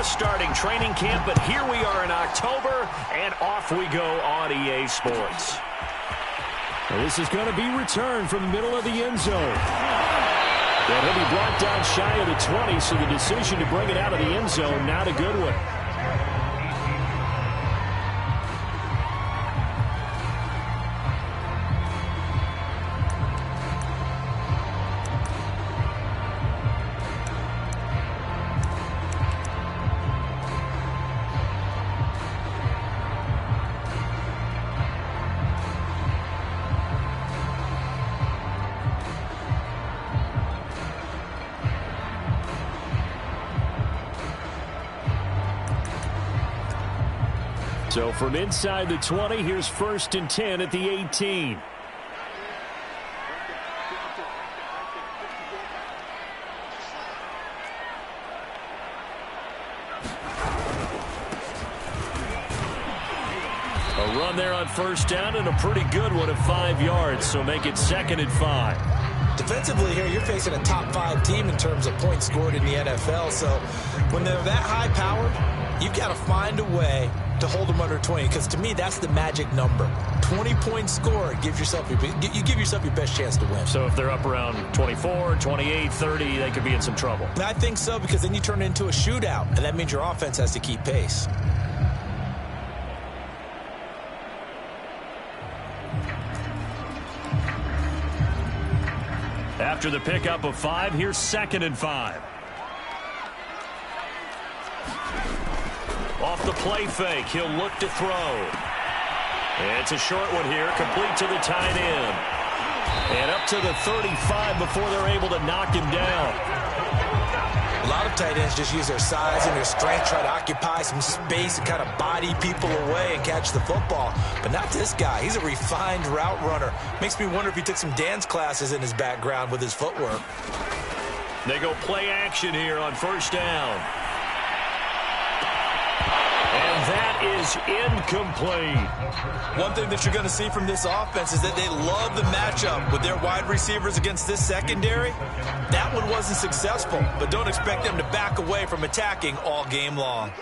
just starting training camp, but here we are in October, and off we go on EA Sports. Well, this is going to be returned from the middle of the end zone. And he'll be brought down shy of the 20, so the decision to bring it out of the end zone, not a good one. So from inside the 20, here's 1st and 10 at the 18. A run there on 1st down and a pretty good one at 5 yards, so make it 2nd and 5. Defensively here, you're facing a top 5 team in terms of points scored in the NFL, so when they're that high-powered, you've got to find a way to hold them under 20, because to me that's the magic number. 20 points scored, you give yourself your best chance to win. So if they're up around 24, 28, 30, they could be in some trouble. And I think so, because then you turn it into a shootout, and that means your offense has to keep pace. After the pickup of 5, here's 2nd and 5. Off the play fake, he'll look to throw. It's a short one here, complete to the tight end. And up to the 35 before they're able to knock him down. A lot of tight ends just use their size and their strength, try to occupy some space and kind of body people away and catch the football. But not this guy. He's a refined route runner. Makes me wonder if he took some dance classes in his background with his footwork. They go play action here on 1st down. And that is incomplete. One thing that you're going to see from this offense is that they love the matchup with their wide receivers against this secondary. That one wasn't successful, but don't expect them to back away from attacking all game long.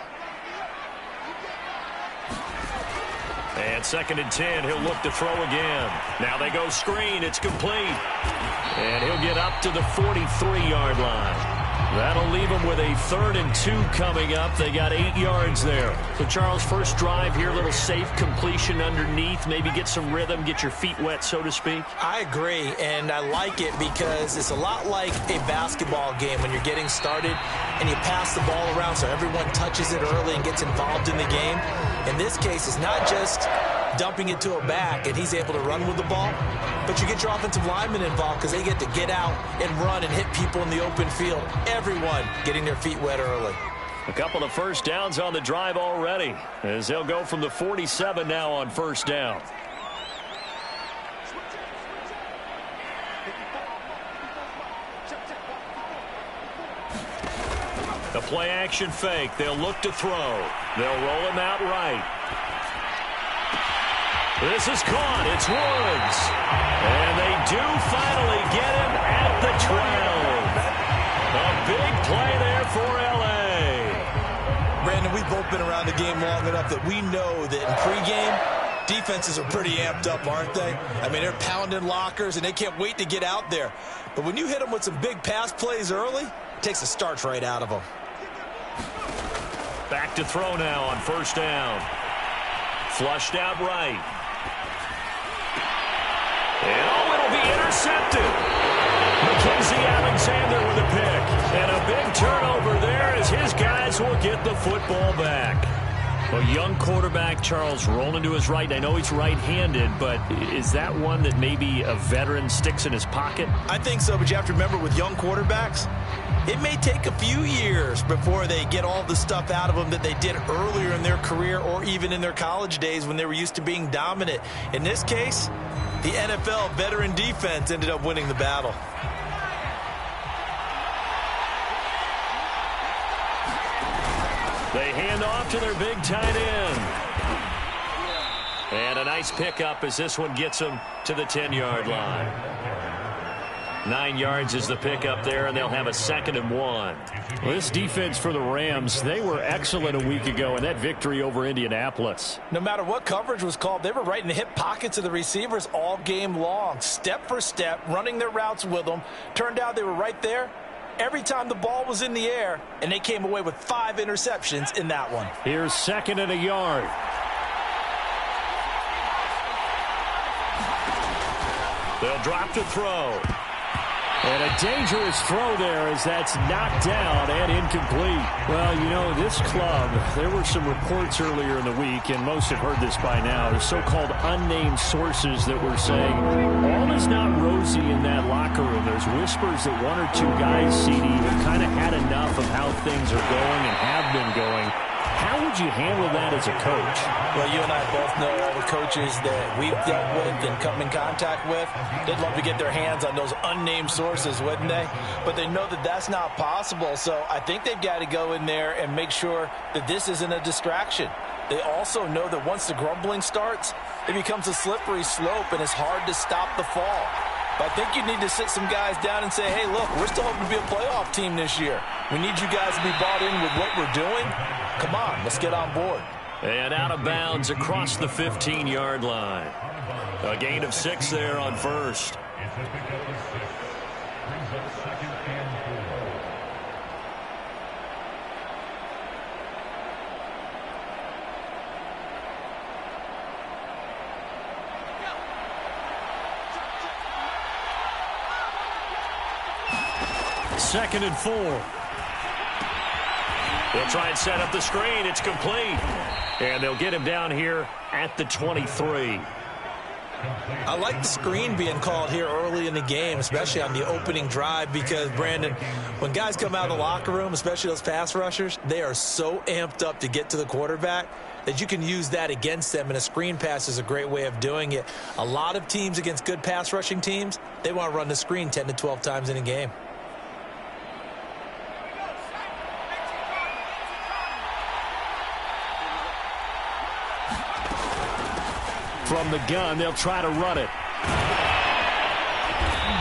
And 2nd and 10, he'll look to throw again. Now they go screen, it's complete. And he'll get up to the 43-yard line. That'll leave them with a 3rd and 2 coming up. They got 8 yards there. So, Charles, first drive here, a little safe completion underneath. Maybe get some rhythm, get your feet wet, so to speak. I agree, and I like it because it's a lot like a basketball game when you're getting started and you pass the ball around so everyone touches it early and gets involved in the game. In this case, it's not just dumping it to a back and he's able to run with the ball, but you get your offensive linemen involved because they get to get out and run and hit people in the open field. Everyone getting their feet wet early. A couple of 1st downs on the drive already, as they'll go from the 47 now on 1st down. The play action fake. They'll look to throw. They'll roll him out right. This is caught. It's Woods. And they do finally get him at the 12. A big play there for L.A. Brandon, we've both been around the game long enough that we know that in pregame, defenses are pretty amped up, aren't they? I mean, they're pounding lockers, and they can't wait to get out there. But when you hit them with some big pass plays early, it takes the starch right out of them. Back to throw now on 1st down. Flushed out right. And oh, it'll be intercepted. Mackenzie Alexander with a pick. And a big turnover there as his guys will get the football back. A young quarterback, Charles, rolling to his right. I know he's right-handed, but is that one that maybe a veteran sticks in his pocket? I think so, but you have to remember with young quarterbacks, it may take a few years before they get all the stuff out of them that they did earlier in their career or even in their college days when they were used to being dominant. In this case, the NFL veteran defense ended up winning the battle. They hand off to their big tight end. And a nice pickup as this one gets them to the 10-yard line. 9 yards is the pickup there, and they'll have a 2nd and 1. Well, this defense for the Rams, they were excellent a week ago in that victory over Indianapolis. No matter what coverage was called, they were right in the hip pockets of the receivers all game long, step for step, running their routes with them. Turned out they were right there every time the ball was in the air, and they came away with 5 interceptions in that one. Here's 2nd and a yard. They'll drop to throw. And a dangerous throw there as that's knocked down and incomplete. Well, you know, this club, there were some reports earlier in the week, and most have heard this by now, the so-called unnamed sources that were saying all is not rosy in that locker room. There's whispers that 1 or 2 guys, CD, have kind of had enough of how things are going and have been going. How would you handle that as a coach? Well, you and I both know all the coaches that we've dealt with and come in contact with. They'd love to get their hands on those unnamed sources, wouldn't they? But they know that that's not possible, so I think they've got to go in there and make sure that this isn't a distraction. They also know that once the grumbling starts, it becomes a slippery slope, and it's hard to stop the fall. But I think you need to sit some guys down and say, hey, look, we're still hoping to be a playoff team this year. We need you guys to be bought in with what we're doing. Come on, let's get on board. And out of bounds across the 15-yard line. A gain of 6 there on first. Second and 4. They'll try and set up the screen. It's complete. And they'll get him down here at the 23. I like the screen being called here early in the game, especially on the opening drive, because, Brandon, when guys come out of the locker room, especially those pass rushers, they are so amped up to get to the quarterback that you can use that against them, and a screen pass is a great way of doing it. A lot of teams against good pass rushing teams, they want to run the screen 10 to 12 times in a game. From the gun, they'll try to run it.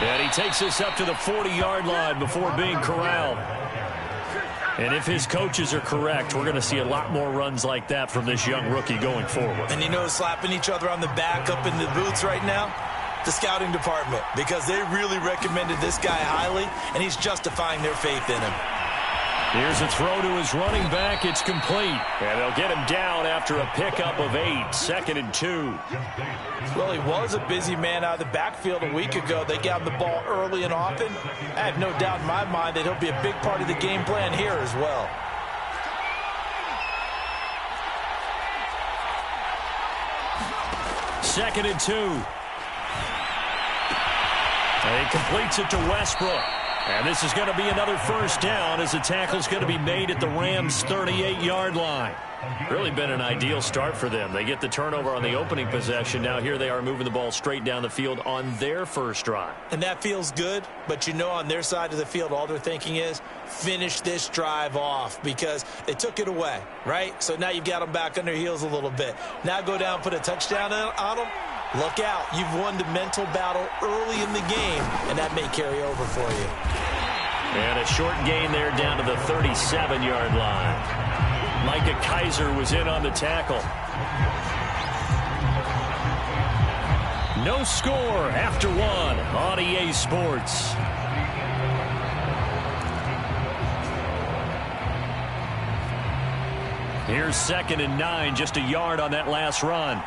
And he takes us up to the 40-yard line before being corralled. And if his coaches are correct, we're going to see a lot more runs like that from this young rookie going forward. And you know, slapping each other on the back up in the booths right now, the scouting department, because they really recommended this guy highly, and he's justifying their faith in him. Here's a throw to his running back. It's complete. And they'll get him down after a pickup of 8. 2nd and 2. Well, he was a busy man out of the backfield a week ago. They got him the ball early and often. I have no doubt in my mind that he'll be a big part of the game plan here as well. Second and 2. And he completes it to Westbrook. And this is going to be another first down as the tackle's going to be made at the Rams' 38-yard line. Really been an ideal start for them. They get the turnover on the opening possession. Now here they are moving the ball straight down the field on their first drive. And that feels good, but you know on their side of the field all they're thinking is finish this drive off because they took it away, right? So now you've got them back on their heels a little bit. Now go down, put a touchdown on them. Look out. You've won the mental battle early in the game, and that may carry over for you. And a short gain there down to the 37-yard line. Micah Kaiser was in on the tackle. No score after 1 on EA Sports. Here's 2nd and 9, just a yard on that last run.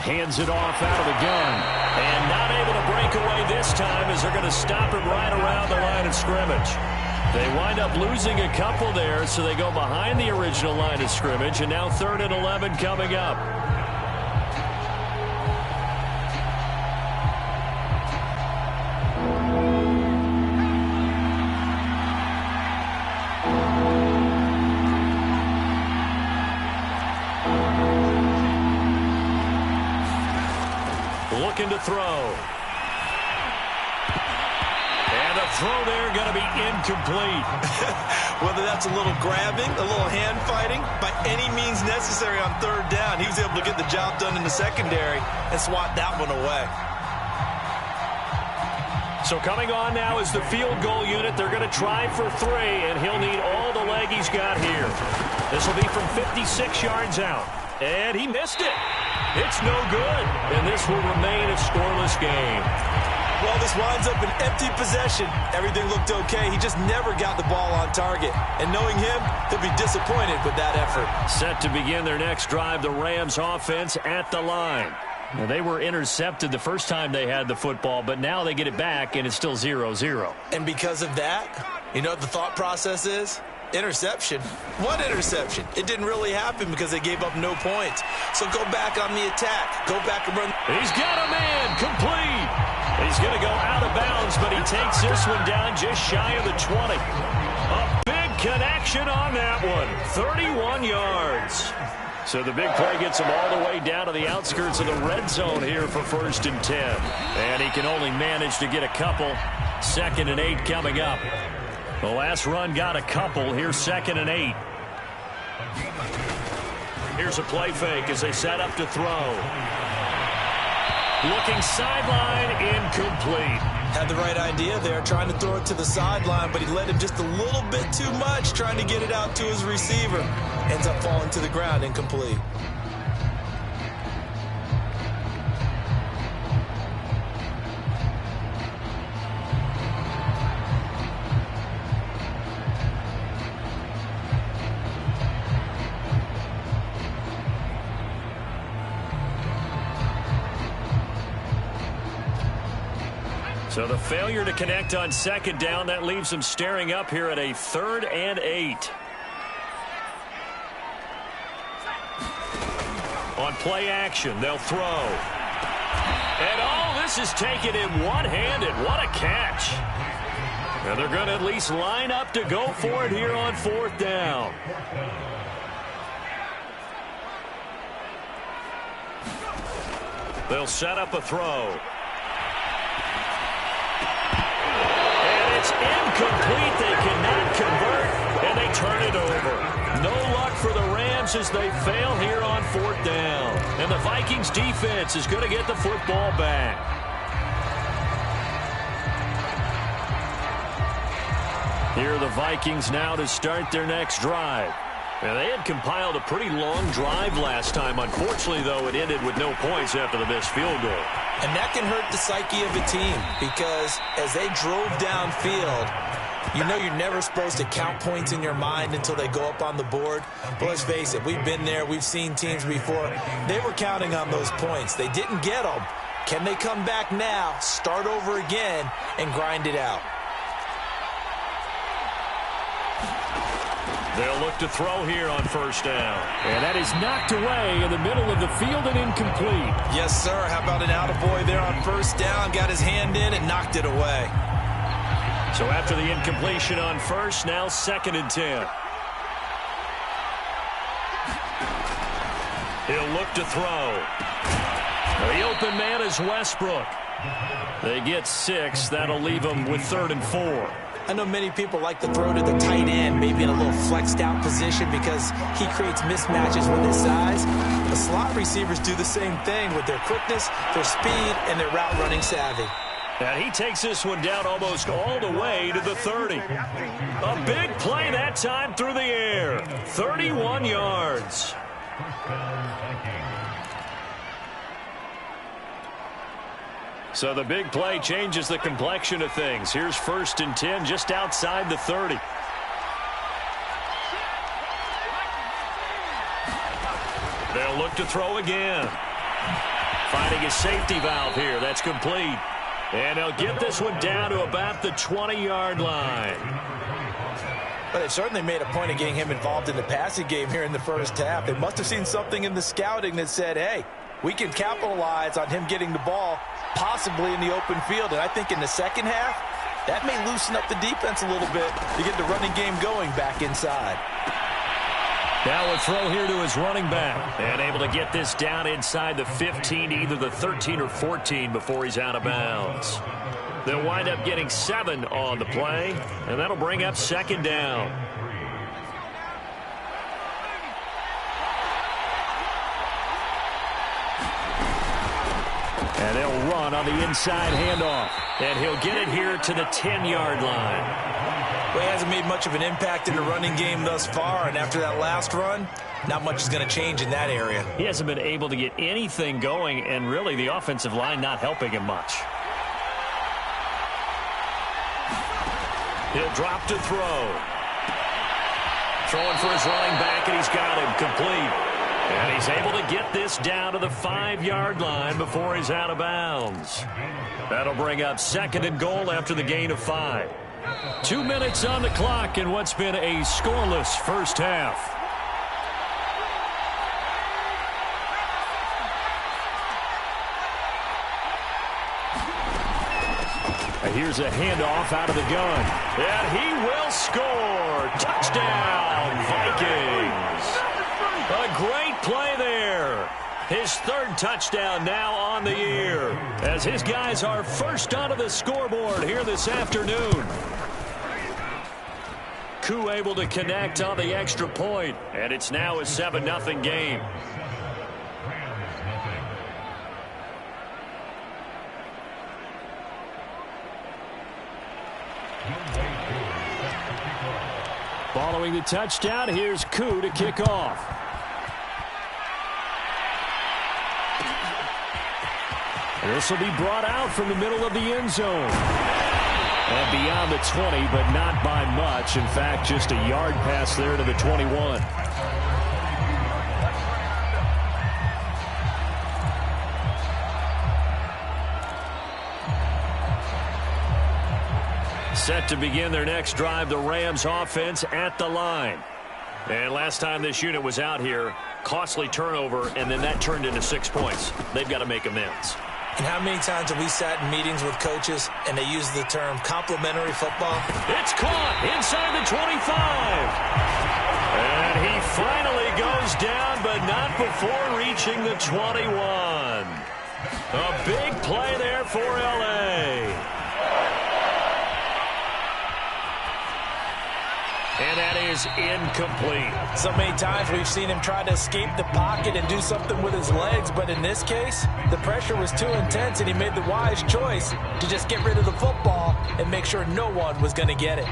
Hands it off out of the gun. And not able to break away this time as they're going to stop him right around the line of scrimmage. They wind up losing a couple there, so they go behind the original line of scrimmage, and now 3rd and 11 coming up. Looking to throw. And a throw there going to be incomplete. Whether that's a little grabbing, a little hand fighting, by any means necessary on third down, he was able to get the job done in the secondary and swat that one away. So coming on now is the field goal unit. They're going to try for 3, and he'll need all the leg he's got here. This will be from 56 yards out. And he missed it. It's no good. And this will remain a scoreless game. Well, this winds up an empty possession. Everything looked okay. He just never got the ball on target. And knowing him, he'll be disappointed with that effort. Set to begin their next drive, the Rams offense at the line. Now, they were intercepted the first time they had the football, but now they get it back, and it's still 0-0. And because of that, you know what the thought process is? Interception. What interception? It didn't really happen because they gave up no points. So go back on the attack. Go back and run. He's got a man. Complete. He's going to go out of bounds, but he takes this one down just shy of the 20. A big connection on that one. 31 yards. So the big play gets him all the way down to the outskirts of the red zone here for 1st and 10. And he can only manage to get a couple. 2nd and 8 coming up. The last run got a couple. Here's 2nd and 8. Here's a play fake as they set up to throw. Looking sideline, incomplete. Had the right idea there, trying to throw it to the sideline, but he led him just a little bit too much, trying to get it out to his receiver. Ends up falling to the ground, incomplete. So the failure to connect on 2nd down, that leaves them staring up here at a 3rd and 8. On play action, they'll throw. And all this is taken in one-handed. What a catch. And they're going to at least line up to go for it here on 4th down. They'll set up a throw. Incomplete. They cannot convert, and they turn it over. No luck for the Rams as they fail here on 4th down. And the Vikings defense is going to get the football back. Here are the Vikings now to start their next drive. Now, they had compiled a pretty long drive last time. Unfortunately, though, it ended with no points after the missed field goal. And that can hurt the psyche of a team because as they drove downfield, you know you're never supposed to count points in your mind until they go up on the board. But let's face it, we've been there. We've seen teams before. They were counting on those points. They didn't get them. Can they come back now, start over again, and grind it out? They'll look to throw here on 1st down. And that is knocked away in the middle of the field and incomplete. Yes, sir. How about an attaboy there on 1st down? Got his hand in and knocked it away. So after the incompletion on 1st, now 2nd and 10. He'll look to throw. The open man is Westbrook. They get 6. That'll leave them with 3rd and 4. I know many people like to throw to the tight end, maybe in a little flexed out position because he creates mismatches with his size. The slot receivers do the same thing with their quickness, their speed, and their route running savvy. And he takes this one down almost all the way to the 30. A big play that time through the air. 31 yards. So the big play changes the complexion of things. Here's 1st and 10 just outside the 30. They'll look to throw again. Finding a safety valve here. That's complete. And they'll get this one down to about the 20-yard line. But they certainly made a point of getting him involved in the passing game here in the 1st half. They must have seen something in the scouting that said, hey, we can capitalize on him getting the ball possibly in the open field. And I think in the 2nd half, that may loosen up the defense a little bit to get the running game going back inside. Now a throw here to his running back. And able to get this down inside the 15, either the 13 or 14 before he's out of bounds. They'll wind up getting 7 on the play, and that'll bring up second down. And they'll run on the inside handoff. And he'll get it here to the 10-yard line. Well, he hasn't made much of an impact in the running game thus far, and after that last run, not much is going to change in that area. He hasn't been able to get anything going, and really the offensive line not helping him much. He'll drop to throw. Throwing for his running back, and he's got him complete. And he's able to get this down to the 5-yard line before he's out of bounds. That'll bring up second and goal after the gain of 5. 2 minutes on the clock in what's been a scoreless first half. Here's a handoff out of the gun. And he will score. Touchdown, Vikings. A great play there. His 3rd touchdown now on the year, as his guys are first onto the scoreboard here this afternoon. Koo able to connect on the extra point, and it's now a 7-0 game. Following the touchdown, here's Koo to kick off. This will be brought out from the middle of the end zone. And beyond the 20, but not by much. In fact, just a yard pass there to the 21. Set to begin their next drive, the Rams offense at the line. And last time this unit was out here, costly turnover, and then that turned into 6 points. They've got to make amends. And how many times have we sat in meetings with coaches and they use the term complementary football? It's caught inside the 25. And he finally goes down, but not before reaching the 21. A big play there for L.A. And that is incomplete. So many times we've seen him try to escape the pocket and do something with his legs, but in this case, the pressure was too intense and he made the wise choice to just get rid of the football and make sure no one was going to get it.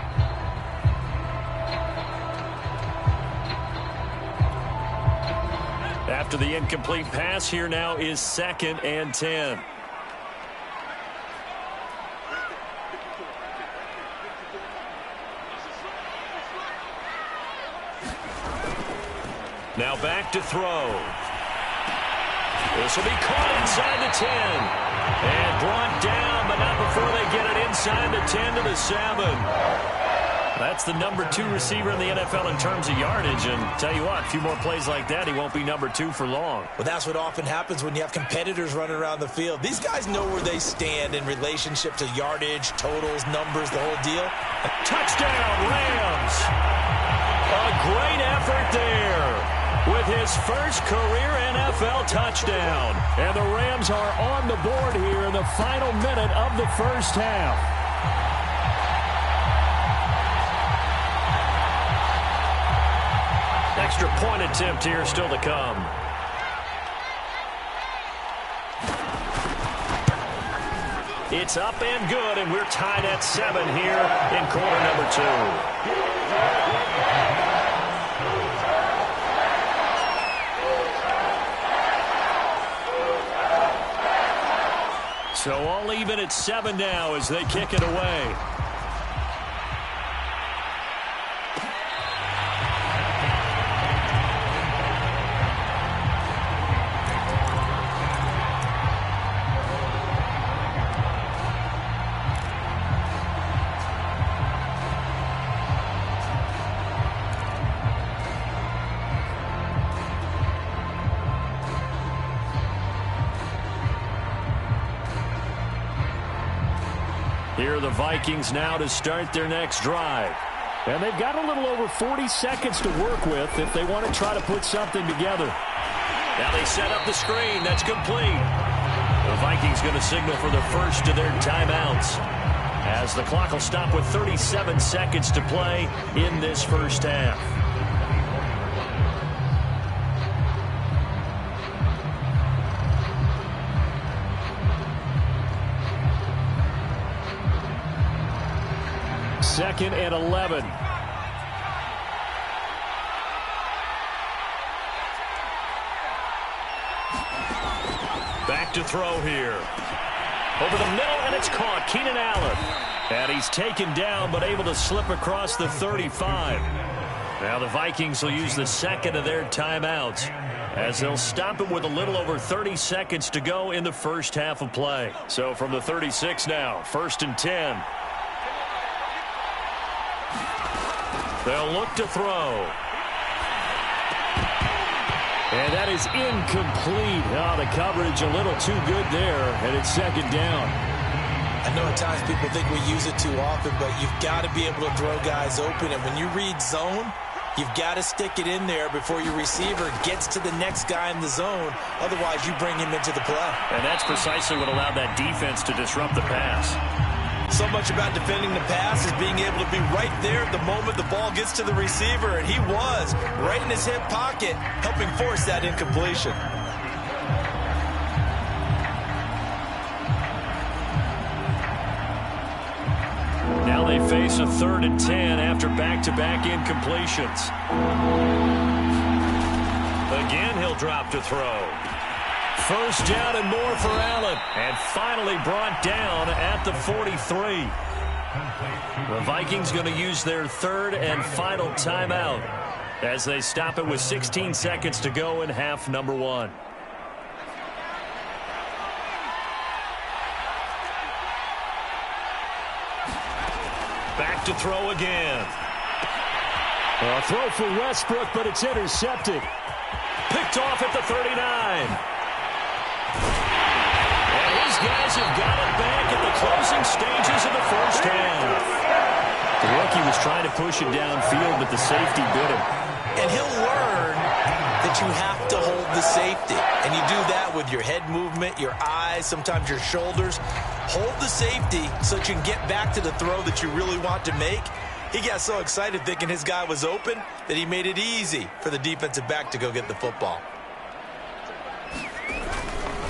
After the incomplete pass, here now is 2nd and 10. Now back to throw. This will be caught inside the 10. And brought down, but not before they get it inside the 10 to the 7. That's the number 2 receiver in the NFL in terms of yardage. And tell you what, a few more plays like that, he won't be number 2 for long. Well, that's what often happens when you have competitors running around the field. These guys know where they stand in relationship to yardage, totals, numbers, the whole deal. Touchdown, Rams. A great effort there with his first career NFL touchdown. And the Rams are on the board here in the final minute of the first half. Extra point attempt here still to come. It's up and good, and we're tied at 7 here in quarter number 2. So all even at 7 now as they kick it away. Here are the Vikings now to start their next drive. And they've got a little over 40 seconds to work with if they want to try to put something together. Now they set up the screen. That's complete. The Vikings going to signal for the first of their timeouts, as the clock will stop with 37 seconds to play in this first half. Second and 11. Back to throw here. Over the middle, and it's caught. Keenan Allen. And he's taken down, but able to slip across the 35. Now the Vikings will use the second of their timeouts, as they'll stop it with a little over 30 seconds to go in the first half of play. So from the 36 now, 1st and 10. They'll look to throw. And that is incomplete. Oh, the coverage a little too good there, and it's second down. I know at times people think we use it too often, but you've got to be able to throw guys open. And when you read zone, you've got to stick it in there before your receiver gets to the next guy in the zone. Otherwise, you bring him into the play. And that's precisely what allowed that defense to disrupt the pass. So much about defending the pass is being able to be right there at the moment the ball gets to the receiver, and he was right in his hip pocket, helping force that incompletion. Now they face a 3rd and 10 after back-to-back incompletions. Again, he'll drop to throw. First down and more for Allen. And finally brought down at the 43. The Vikings going to use their 3rd and final timeout as they stop it with 16 seconds to go in half number 1. Back to throw again. A throw for Westbrook, but it's intercepted. Picked off at the 39. Guys have got it back at the closing stages of the first half. The rookie was trying to push it downfield, but the safety bit him. And he'll learn that you have to hold the safety. And you do that with your head movement, your eyes, sometimes your shoulders. Hold the safety so that you can get back to the throw that you really want to make. He got so excited thinking his guy was open that he made it easy for the defensive back to go get the football.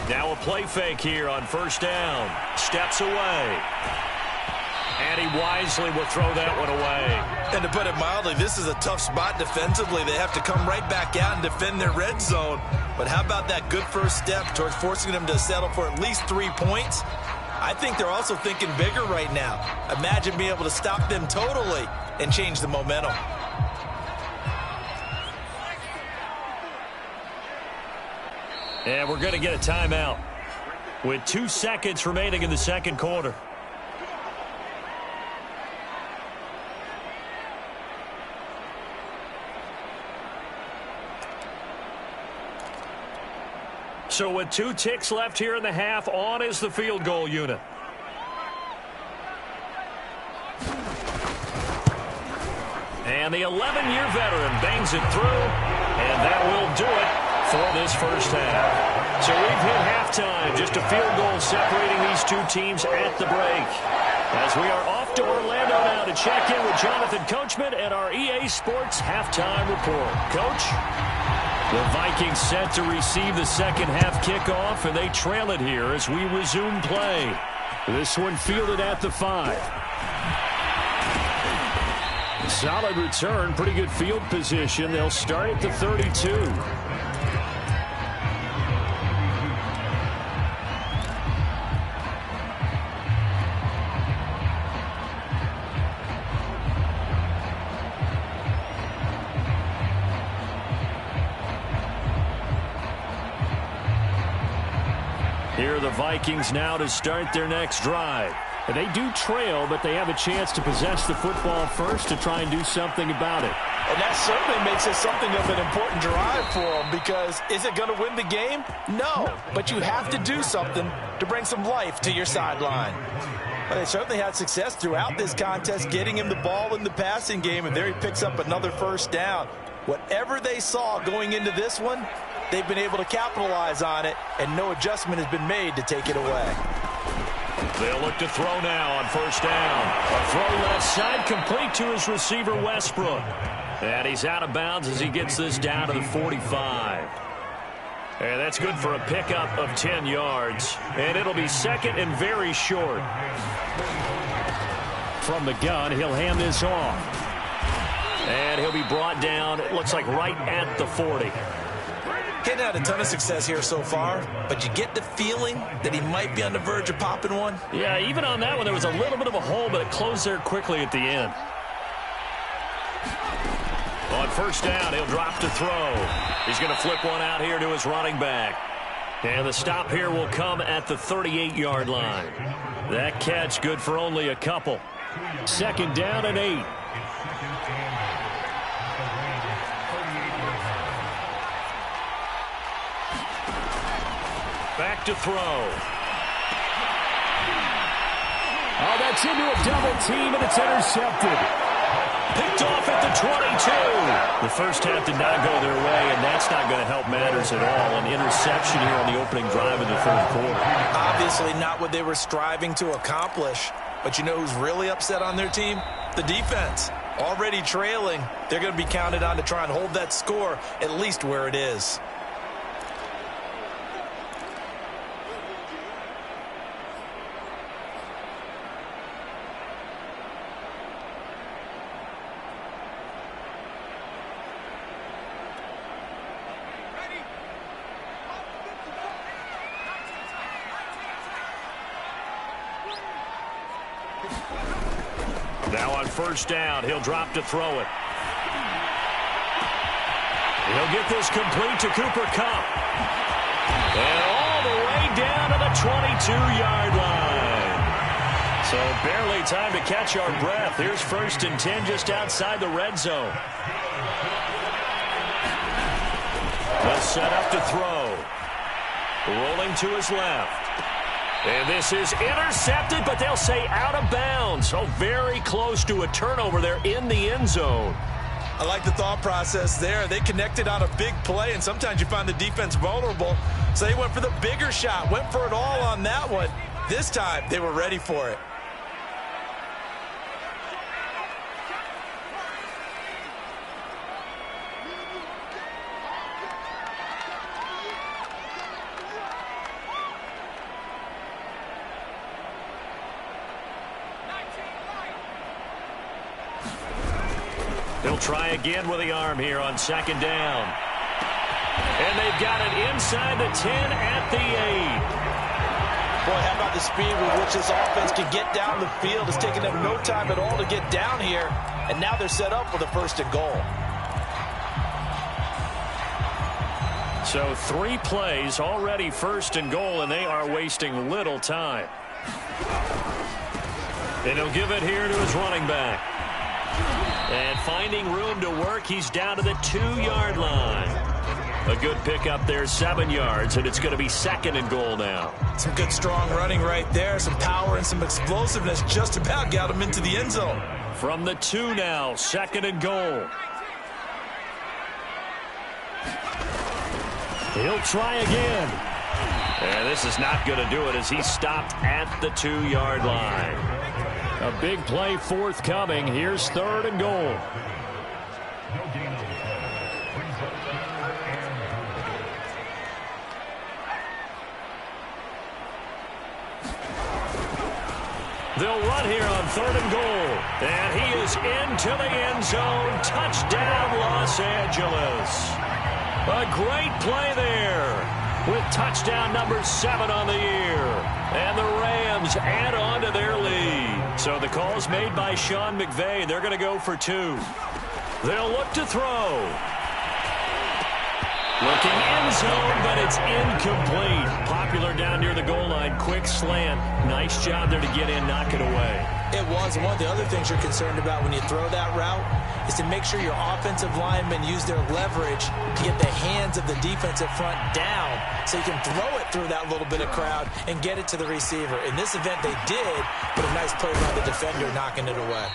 Now a play fake here on first down. Steps away. And he wisely will throw that one away. And to put it mildly, this is a tough spot defensively. They have to come right back out and defend their red zone. But how about that good first step towards forcing them to settle for at least 3 points? I think they're also thinking bigger right now. Imagine being able to stop them totally and change the momentum. And we're going to get a timeout with 2 seconds remaining in the second quarter. So with 2 ticks left here in the half, on is the field goal unit. And the 11-year veteran bangs it through, and that will do it for this first half. So we've hit halftime, just a field goal separating these 2 teams at the break. As we are off to Orlando now to check in with Jonathan Coachman and our EA Sports halftime report. Coach? The Vikings set to receive the second half kickoff, and they trail it here as we resume play. This one fielded at the 5. Solid return, pretty good field position. They'll start at the 32. Here are the Vikings now to start their next drive. And they do trail, but they have a chance to possess the football first to try and do something about it. And that certainly makes it something of an important drive for them, because is it going to win the game? No, but you have to do something to bring some life to your sideline. Well, they certainly had success throughout this contest, getting him the ball in the passing game, and there he picks up another first down. Whatever they saw going into this one, they've been able to capitalize on it, and no adjustment has been made to take it away. They'll look to throw now on first down. A throw left side, complete to his receiver, Westbrook. And he's out of bounds as he gets this down to the 45. And that's good for a pickup of 10 yards. And it'll be second and very short. From the gun, he'll hand this off. And he'll be brought down, it looks like right at the 40. Getting had a ton of success here so far, but you get the feeling that he might be on the verge of popping one. Yeah, even on that one, there was a little bit of a hole, but it closed there quickly at the end. On first down, he'll drop to throw. He's going to flip one out here to his running back. And the stop here will come at the 38-yard line. That catch good for only a couple. Second down and 8. Back to throw. Oh, that's into a double team, and it's intercepted. Picked off at the 22. The first half did not go their way, and that's not going to help matters at all. An interception here on the opening drive of the third quarter. Obviously not what they were striving to accomplish. But you know who's really upset on their team? The defense. Already trailing, they're going to be counted on to try and hold that score at least where it is. Now on first down, he'll drop to throw it. He'll get this complete to Cooper Kupp. And all the way down to the 22-yard line. So barely time to catch our breath. Here's first and 10 just outside the red zone. They'll set up to throw. Rolling to his left. And this is intercepted, but they'll say out of bounds. So very close to a turnover there in the end zone. I like the thought process there. They connected on a big play, and sometimes you find the defense vulnerable. So they went for the bigger shot, went for it all on that one. This time, they were ready for it. They'll try again with the arm here on second down. And they've got it inside the 10 at the 8. Boy, how about the speed with which this offense can get down the field? It's taken them no time at all to get down here. And now they're set up for the first and goal. So 3 plays already first and goal, and they are wasting little time. And he'll give it here to his running back. And finding room to work, he's down to the 2-yard line. A good pickup there, 7 yards, and it's going to be second and goal now. Some good strong running right there, some power and some explosiveness just about got him into the end zone. From the 2 now, second and goal. He'll try again. And this is not going to do it as he's stopped at the 2-yard line. A big play forthcoming. Here's third and goal. They'll run here on third and goal. And he is into the end zone. Touchdown, Los Angeles. A great play there with touchdown number 7 on the year. And the Rams add on to their lead. So the call's made by Sean McVay. They're going to go for 2. They'll look to throw. Looking end zone, but it's incomplete. Popular down near the goal line. Quick slant. Nice job there to get in, knock it away. It was. One of the other things you're concerned about when you throw that route is to make sure your offensive linemen use their leverage to get the hands of the defensive front down so you can throw it through that little bit of crowd and get it to the receiver. In this event, they did, but a nice play by the defender knocking it away.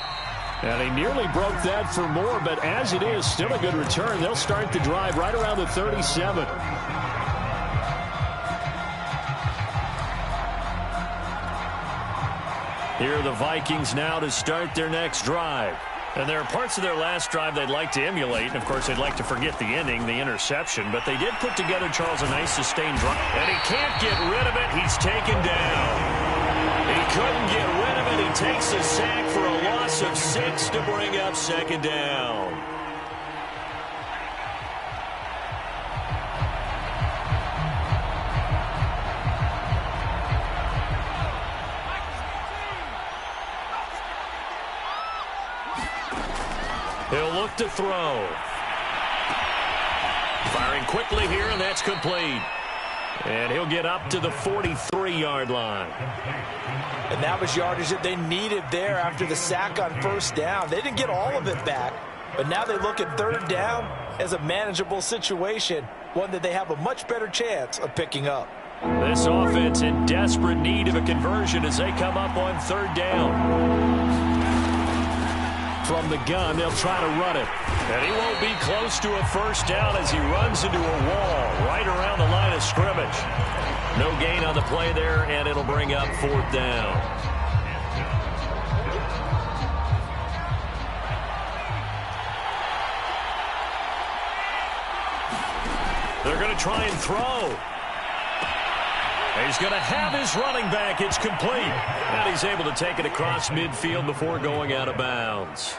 And he nearly broke that for more, but as it is, still a good return. They'll start the drive right around the 37. Here are the Vikings now to start their next drive. And there are parts of their last drive they'd like to emulate. And, of course, they'd like to forget the ending, the interception. But they did put together, Charles, a nice sustained drive. And he can't get rid of it. He's taken down. He couldn't get rid of it. He takes a sack for a loss of 6 to bring up second down. He'll look to throw. Firing quickly here, and that's complete. And he'll get up to the 43-yard line. And that was yardage that they needed there after the sack on first down. They didn't get all of it back, but now they look at third down as a manageable situation, one that they have a much better chance of picking up. This offense in desperate need of a conversion as they come up on third down. From the gun, they'll try to run it. And he won't be close to a first down as he runs into a wall right around the line of scrimmage. No gain on the play there, and it'll bring up fourth down. They're going to try and throw. He's going to have his running back. It's complete. And he's able to take it across midfield before going out of bounds.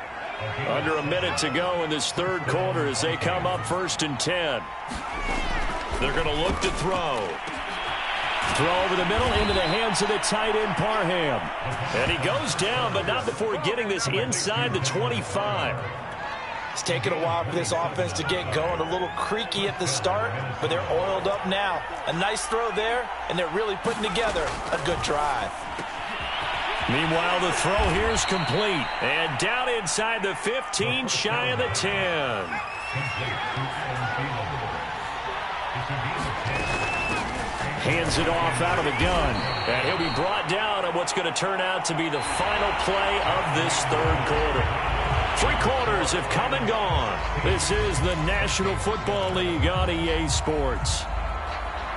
Under a minute to go in this third quarter as they come up 1st and 10. They're going to look to throw. Throw over the middle into the hands of the tight end, Parham. And he goes down, but not before getting this inside the 25. It's taken a while for this offense to get going. A little creaky at the start, but they're oiled up now. A nice throw there, and they're really putting together a good drive. Meanwhile, the throw here's complete. And down inside the 15, shy of the 10. Hands it off out of the gun. And he'll be brought down on what's going to turn out to be the final play of this third quarter. 3 quarters have come and gone. This is the National Football League on EA Sports.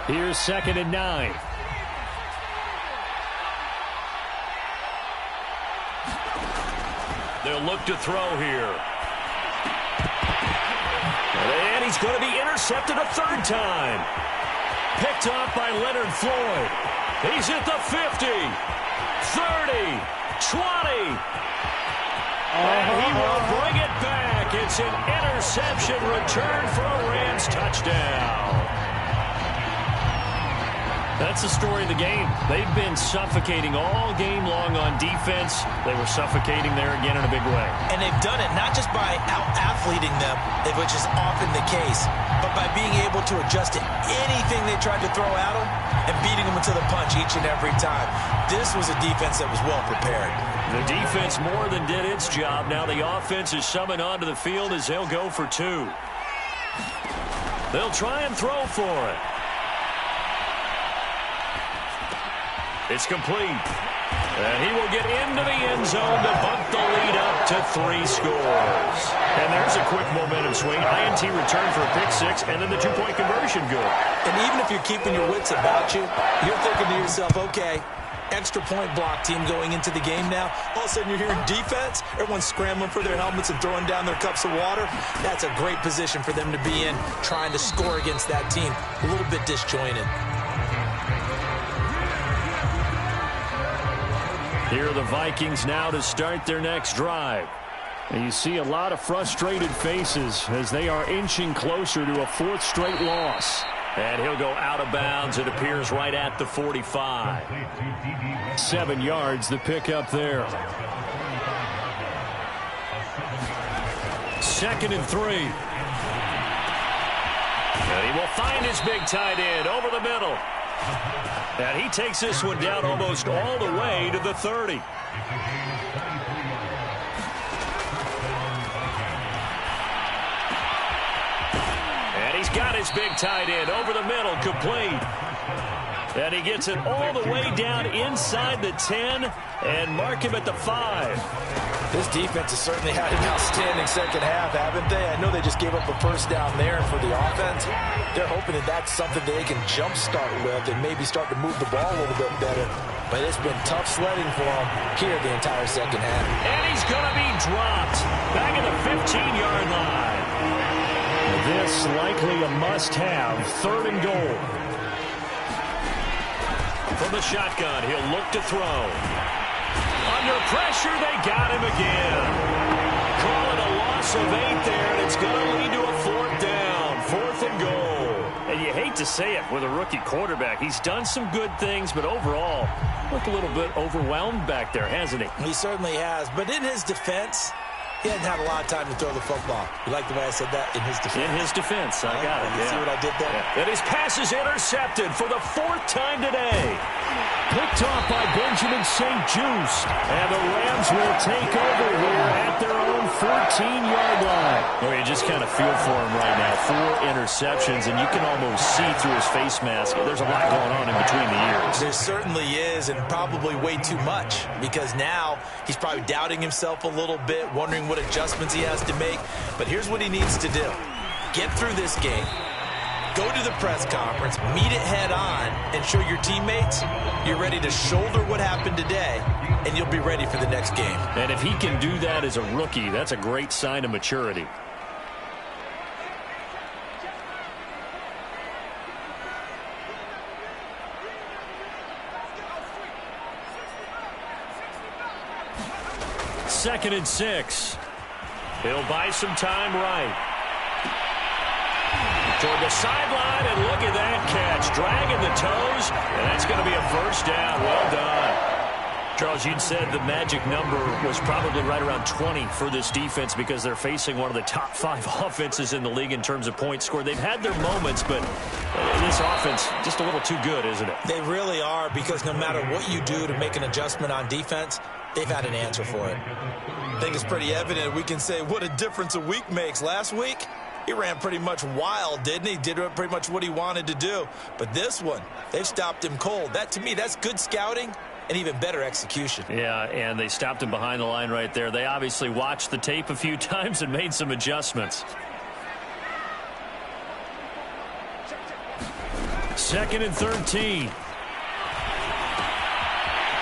Here's 2nd and 9. They'll look to throw here. And he's going to be intercepted a third time. Picked off by Leonard Floyd. He's at the 50, 30, 20. And he will bring it back. It's an interception return for a Rams touchdown. That's the story of the game. They've been suffocating all game long on defense. They were suffocating there again in a big way. And they've done it not just by out-athleting them, which is often the case, but by being able to adjust to anything they tried to throw at them and beating them into the punch each and every time. This was a defense that was well prepared. The defense more than did its job. Now the offense is summoned onto the field as they'll go for 2. They'll try and throw for it. It's complete. And he will get into the end zone to bump the lead up to 3 scores. And there's a quick momentum swing. INT return for a pick 6, and then the 2-point conversion good. And even if you're keeping your wits about you, you're thinking to yourself, okay, extra point block team going into the game now. All of a sudden you're hearing defense. Everyone's scrambling for their helmets and throwing down their cups of water. That's a great position for them to be in, trying to score against that team. A little bit disjointed. Here are the Vikings now to start their next drive. And you see a lot of frustrated faces as they are inching closer to a 4th straight loss. And he'll go out of bounds. It appears right at the 45. 7 yards, the pickup there. 2nd and 3. And he will find his big tight end over the middle. And he takes this one down almost all the way to the 30. And he's got his big tight end over the middle, complete. And he gets it all the way down inside the 10 and mark him at the 5. This defense has certainly had an outstanding second half, haven't they? I know they just gave up a first down there for the offense. They're hoping that that's something they can jumpstart with and maybe start to move the ball a little bit better. But it's been tough sledding for them here the entire second half. And he's going to be dropped back at the 15-yard line. This likely a must-have, 3rd and goal. From the shotgun, he'll look to throw. Under pressure, they got him again. Call it a loss of 8 there, and it's going to lead to a 4th down. 4th and goal. And you hate to say it with a rookie quarterback. He's done some good things, but overall, looked a little bit overwhelmed back there, hasn't he? He certainly has. But in his defense, he hasn't had a lot of time to throw the football. You like the way I said that? In his defense. In his defense. I got it. You see what I did there? Yeah. And his pass is intercepted for the 4th time today. Picked off by Benjamin St. Just. And the Rams will take over here at their own 14-yard line. Well, you just kind of feel for him right now. 4 interceptions, and you can almost see through his face mask. There's a lot going on in between the ears. There certainly is, and probably way too much, because now he's probably doubting himself a little bit, wondering what adjustments he has to make. But here's what he needs to do. Get through this game. Go to the press conference, meet it head on, and show your teammates you're ready to shoulder what happened today, and you'll be ready for the next game. And if he can do that as a rookie, that's a great sign of maturity. Second and 6. He'll buy some time right. Toward the sideline, and look at that catch. Dragging the toes, and that's going to be a 1st down. Well done. Charles, you'd said the magic number was probably right around 20 for this defense because they're facing one of the top 5 offenses in the league in terms of points scored. They've had their moments, but this offense just a little too good, isn't it? They really are, because no matter what you do to make an adjustment on defense, they've had an answer for it. I think it's pretty evident. We can say what a difference a week makes. Last week, he ran pretty much wild, didn't he? Did pretty much what he wanted to do. But this one, they've stopped him cold. That, to me, that's good scouting and even better execution. Yeah, and they stopped him behind the line right there. They obviously watched the tape a few times and made some adjustments. 2nd and 13.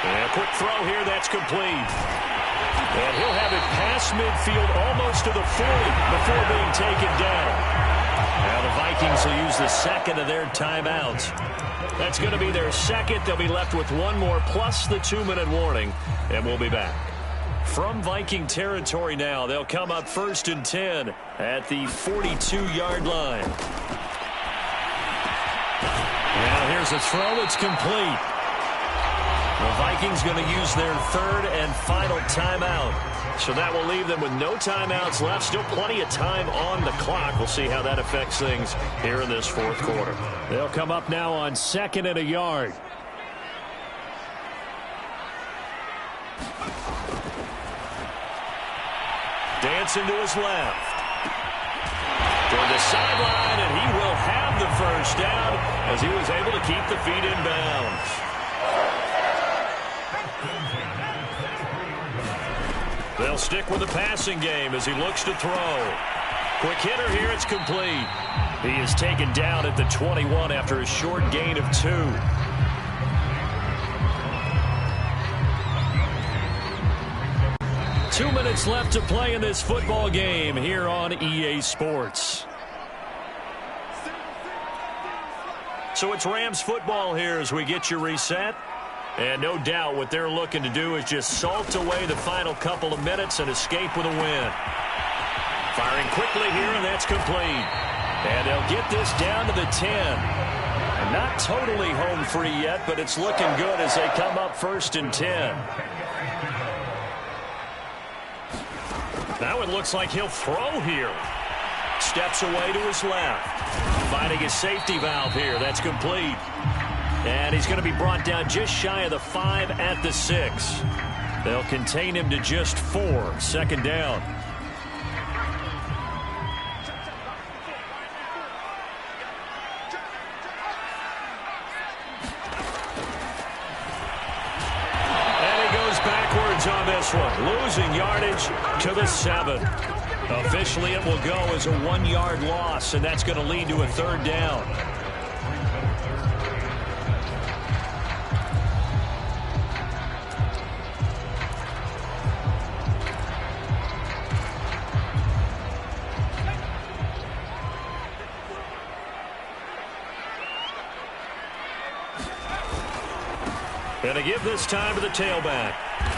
And a quick throw here, that's complete. And he'll have it past midfield almost to the 40 before being taken down. Now the Vikings will use the 2nd of their timeouts. That's going to be their 2nd. They'll be left with 1 more plus the 2-minute warning, and we'll be back. From Viking territory now, they'll come up 1st and 10 at the 42-yard line. Now here's a throw. It's complete. The Vikings going to use their 3rd and final timeout. So that will leave them with no timeouts left. Still plenty of time on the clock. We'll see how that affects things here in this 4th quarter. They'll come up now on 2nd and a yard. Dancing to his left. Toward the sideline, and he will have the 1st down as he was able to keep the feet in bounds. They'll stick with the passing game as he looks to throw. Quick hitter here, it's complete. He is taken down at the 21 after a short gain of 2. Two minutes left to play in this football game here on EA Sports. So it's Rams football here as we get you reset. And no doubt what they're looking to do is just salt away the final couple of minutes and escape with a win. Firing quickly here, and that's complete. And they'll get this down to the 10. And not totally home free yet, but it's looking good as they come up 1st and 10. Now it looks like he'll throw here. Steps away to his left. Finding his safety valve here. That's complete. And he's going to be brought down just shy of the 5 at the 6. They'll contain him to just 4. Second down. Backwards on this one, losing yardage to the 7. Officially, it will go as a 1-yard loss, and that's going to lead to a third down. Going to give this time to the tailback.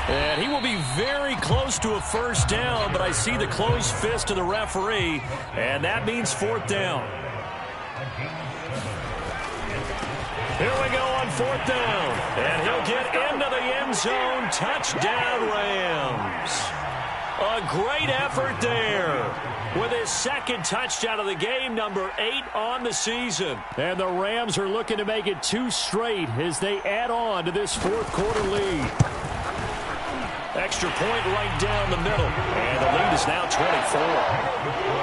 And he will be very close to a first down, but I see the closed fist of the referee, and that means 4th down. Here we go on 4th down, and he'll get into the end zone. Touchdown, Rams. A great effort there with his second touchdown of the game, number 8 on the season. And the Rams are looking to make it 2 straight as they add on to this 4th quarter lead. Extra point right down the middle. And the lead is now 24.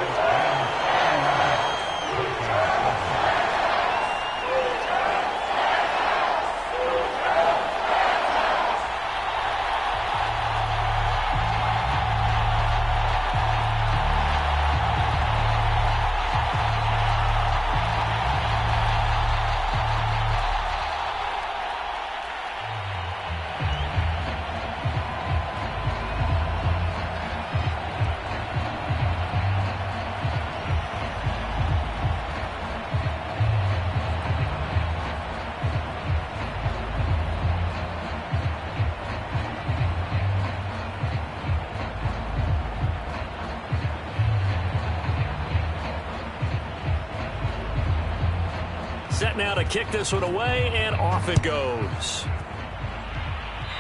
Set now to kick this one away, and off it goes.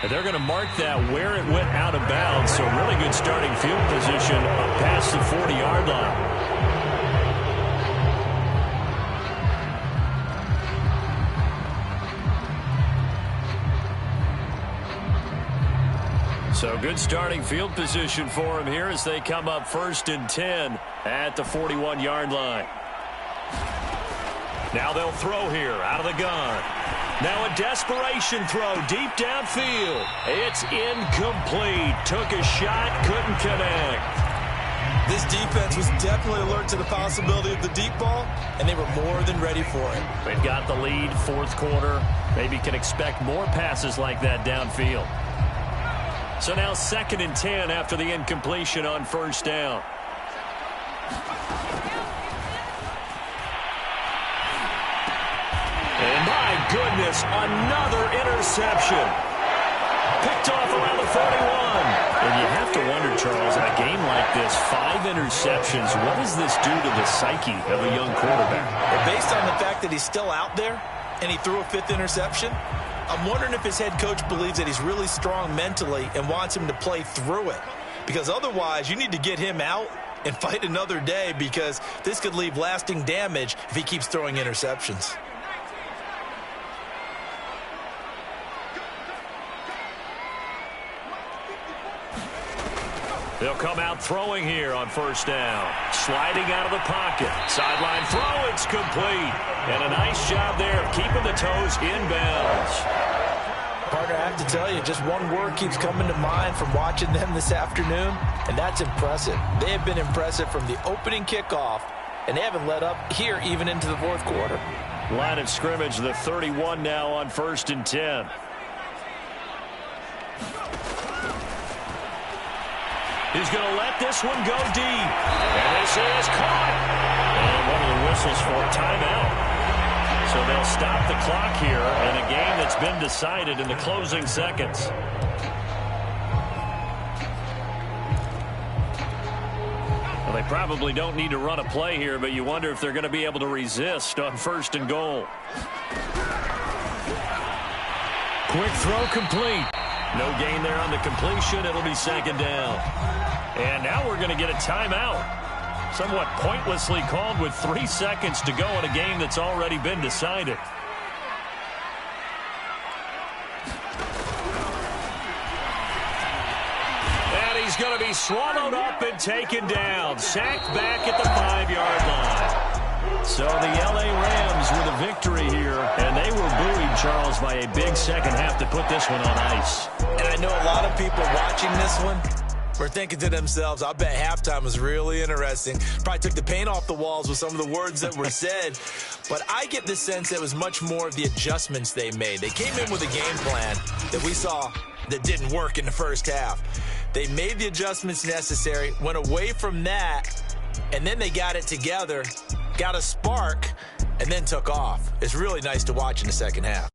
And they're going to mark that where it went out of bounds, so really good starting field position up past the 40-yard line. So good starting field position for him here as they come up 1st and 10 at the 41-yard line. Now they'll throw here out of the gun. Now a desperation throw deep downfield. It's incomplete. Took a shot, couldn't connect. This defense was definitely alert to the possibility of the deep ball, and they were more than ready for it. They've got the lead, 4th quarter. Maybe can expect more passes like that downfield. So now 2nd and 10 after the incompletion on 1st down. And my goodness, another interception. Picked off around the 41. And you have to wonder, Charles, in a game like this, 5 interceptions, what does this do to the psyche of a young quarterback? Well, based on the fact that he's still out there and he threw a 5th interception, I'm wondering if his head coach believes that he's really strong mentally and wants him to play through it. Because otherwise, you need to get him out and fight another day, because this could leave lasting damage if he keeps throwing interceptions. They'll come out throwing here on 1st down. Sliding out of the pocket. Sideline throw, it's complete. And a nice job there of keeping the toes inbounds. Partner, I have to tell you, just one word keeps coming to mind from watching them this afternoon, and that's impressive. They have been impressive from the opening kickoff, and they haven't let up here even into the 4th quarter. Line of scrimmage, the 31 now on 1st and 10. He's going to let this one go deep. And this is caught. And one of the whistles for timeout. So they'll stop the clock here in a game that's been decided in the closing seconds. Well, they probably don't need to run a play here, but you wonder if they're going to be able to resist on 1st and goal. Quick throw complete. No gain there on the completion. It'll be 2nd down. And now we're going to get a timeout. Somewhat pointlessly called with 3 seconds to go in a game that's already been decided. And he's going to be swallowed up and taken down. Sacked back at the 5-yard line. So the L.A. Rams with a victory here, and they were buoyed, Charles, by a big second half to put this one on ice. And I know a lot of people watching this one were thinking to themselves, I bet halftime was really interesting. Probably took the paint off the walls with some of the words that were said. But I get the sense that it was much more of the adjustments they made. They came in with a game plan that we saw that didn't work in the first half. They made the adjustments necessary, went away from that, and then they got it together, got a spark, and then took off. It's really nice to watch in the second half.